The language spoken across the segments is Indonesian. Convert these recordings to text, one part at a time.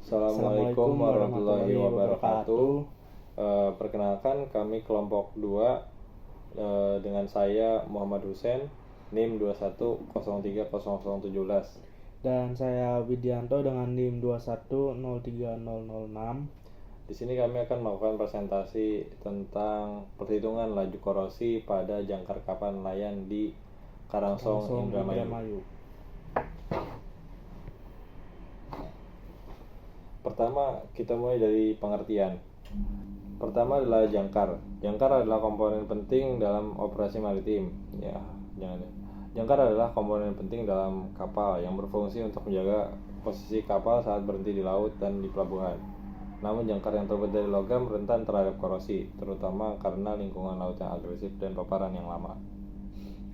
Assalamualaikum warahmatullahi wabarakatuh. Perkenalkan kami kelompok 2 dengan saya Muhammad Hussein, NIM 21030017. Dan saya Widianto dengan NIM 21030006. Di sini kami akan melakukan presentasi tentang perhitungan laju korosi pada jangkar kapal nelayan di Karangsong, Indramayu. Pertama, kita mulai dari pengertian. Pertama adalah jangkar. Jangkar adalah komponen penting dalam operasi maritim. Jangkar adalah komponen penting dalam kapal yang berfungsi untuk menjaga posisi kapal saat berhenti di laut dan di pelabuhan. Namun jangkar yang terbuat dari logam rentan terhadap korosi, terutama karena lingkungan laut yang agresif dan paparan yang lama.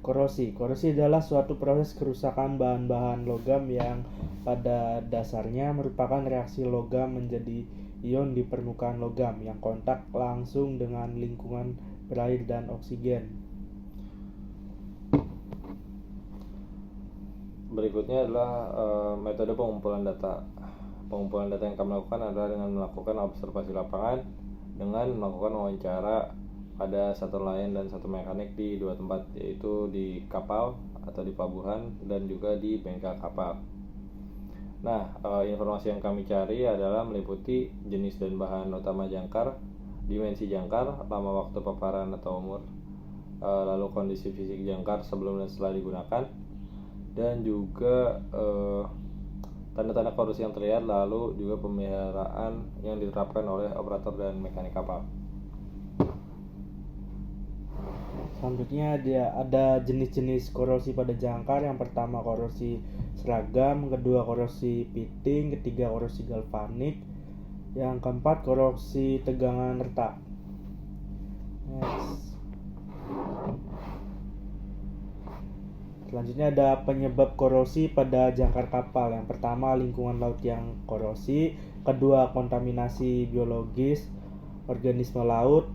Korosi adalah suatu proses kerusakan bahan-bahan logam yang pada dasarnya merupakan reaksi logam menjadi ion di permukaan logam yang kontak langsung dengan lingkungan berair dan oksigen. Berikutnya adalah metode pengumpulan data. Pengumpulan data yang kami lakukan adalah dengan melakukan observasi lapangan dengan melakukan wawancara pada satu nelayan dan satu mekanik di 2 tempat, yaitu di kapal atau di pelabuhan dan juga di bengkel kapal. Nah, informasi yang kami cari adalah meliputi jenis dan bahan utama jangkar, dimensi jangkar, lama waktu paparan atau umur, lalu kondisi fisik jangkar sebelum dan setelah digunakan, dan juga tanda-tanda korosi yang terlihat, lalu juga pemeliharaan yang diterapkan oleh operator dan mekanik kapal. Selanjutnya ada jenis-jenis korosi pada jangkar. Yang pertama korosi seragam, kedua korosi pitting, ketiga korosi galvanik, yang keempat korosi tegangan retak. Selanjutnya ada penyebab korosi pada jangkar kapal. Yang pertama lingkungan laut yang korosi, kedua kontaminasi biologis organisme laut,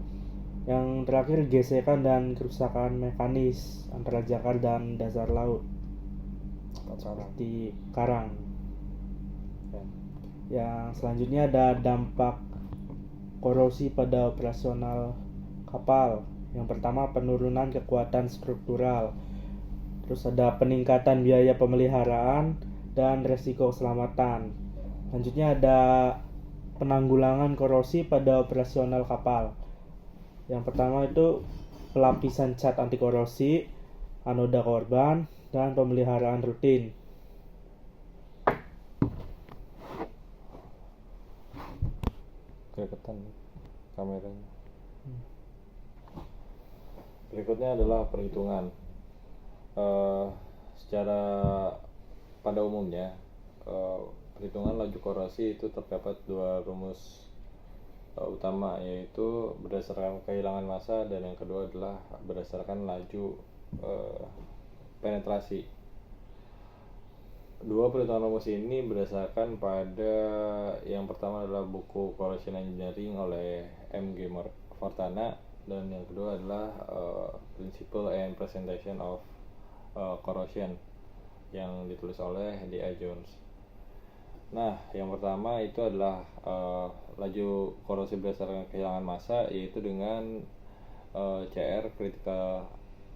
yang terakhir gesekan dan kerusakan mekanis antara jangkar dan dasar laut seperti karang. Yang selanjutnya ada dampak korosi pada operasional kapal. Yang pertama penurunan kekuatan struktural, terus ada peningkatan biaya pemeliharaan dan resiko keselamatan. Selanjutnya ada penanggulangan korosi pada operasional kapal. Yang pertama itu pelapisan cat anti korosi, anoda korban, dan pemeliharaan rutin. Kelihatan kameranya. Berikutnya adalah perhitungan. Secara pada umumnya perhitungan laju korosi itu terdapat 2 rumus utama, yaitu berdasarkan kehilangan massa dan yang kedua adalah berdasarkan laju penetrasi. 2 perhitungan rumus ini berdasarkan pada yang pertama adalah buku Corrosion Engineering oleh M. G. Fortana, dan yang kedua adalah Principle and Presentation of Corrosion yang ditulis oleh D.A. Jones. Nah, yang pertama itu adalah laju korosi berdasarkan kehilangan massa, yaitu dengan CR critical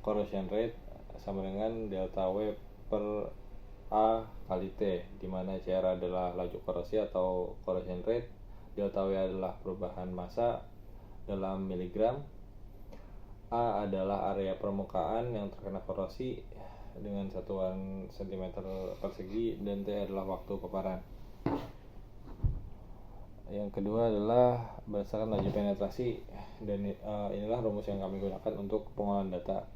corrosion rate sama dengan delta W per A kali T, di mana CR adalah laju korosi atau corrosion rate, delta W adalah perubahan massa dalam miligram, A adalah area permukaan yang terkena korosi dengan satuan cm persegi, dan T adalah waktu paparan. Yang kedua adalah berdasarkan laju penetrasi, dan inilah rumus yang kami gunakan untuk pengolahan data.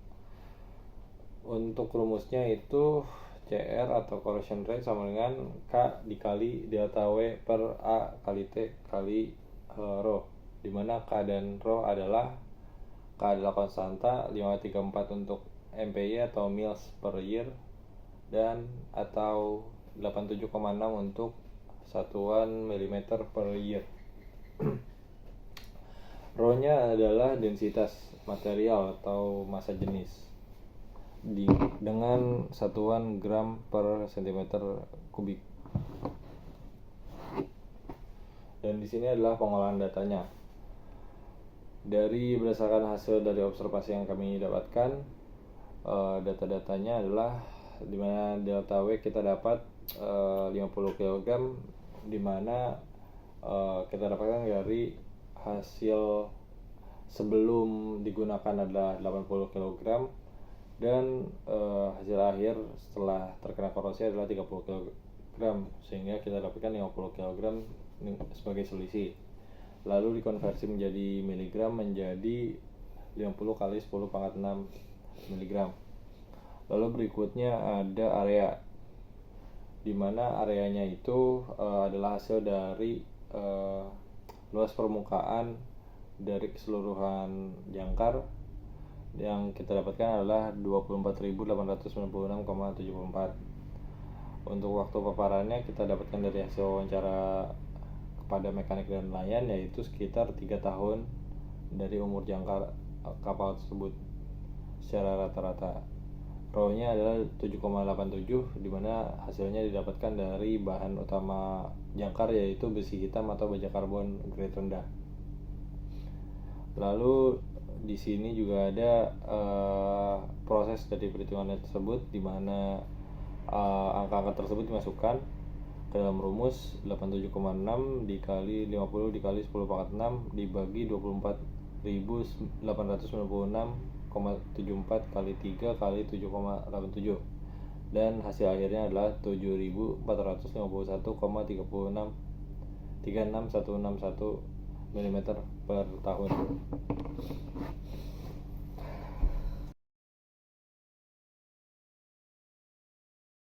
Untuk rumusnya itu CR atau corrosion rate sama dengan K dikali delta W per A kali T kali rho, di mana K dan rho adalah K adalah konstanta 534 untuk MPY atau mils per year, dan atau 87,6 untuk satuan mm per year. Rho-nya adalah densitas material atau massa jenis dengan satuan gram per cm kubik. Dan di sini adalah pengolahan datanya. Dari berdasarkan hasil dari observasi yang kami dapatkan, data-datanya adalah dimana delta W kita dapat 50 kg, dimana kita dapatkan dari hasil sebelum digunakan adalah 80 kg, dan hasil akhir setelah terkena korosi adalah 30 kg, sehingga kita dapatkan 50 kg sebagai selisih. Lalu dikonversi menjadi miligram menjadi 50 kali 10 pangkat 6 miligram. Lalu berikutnya ada area, di mana areanya itu adalah hasil dari luas permukaan dari keseluruhan jangkar. Yang kita dapatkan adalah 24.896,74. Untuk waktu paparannya kita dapatkan dari hasil wawancara kepada mekanik dan nelayan, yaitu sekitar 3 tahun dari umur jangkar kapal tersebut secara rata-rata. ROW-nya adalah 7,87, dimana hasilnya didapatkan dari bahan utama jangkar, yaitu besi hitam atau baja karbon grade rendah. Lalu di sini juga ada proses dari perhitungannya tersebut, dimana angka-angka tersebut dimasukkan ke dalam rumus 87,6 dikali 50 dikali 10 pangkat 6 dibagi 24.896,74 kali 3 kali 7,87, dan hasil akhirnya adalah 7.451,36161 mm per tahun.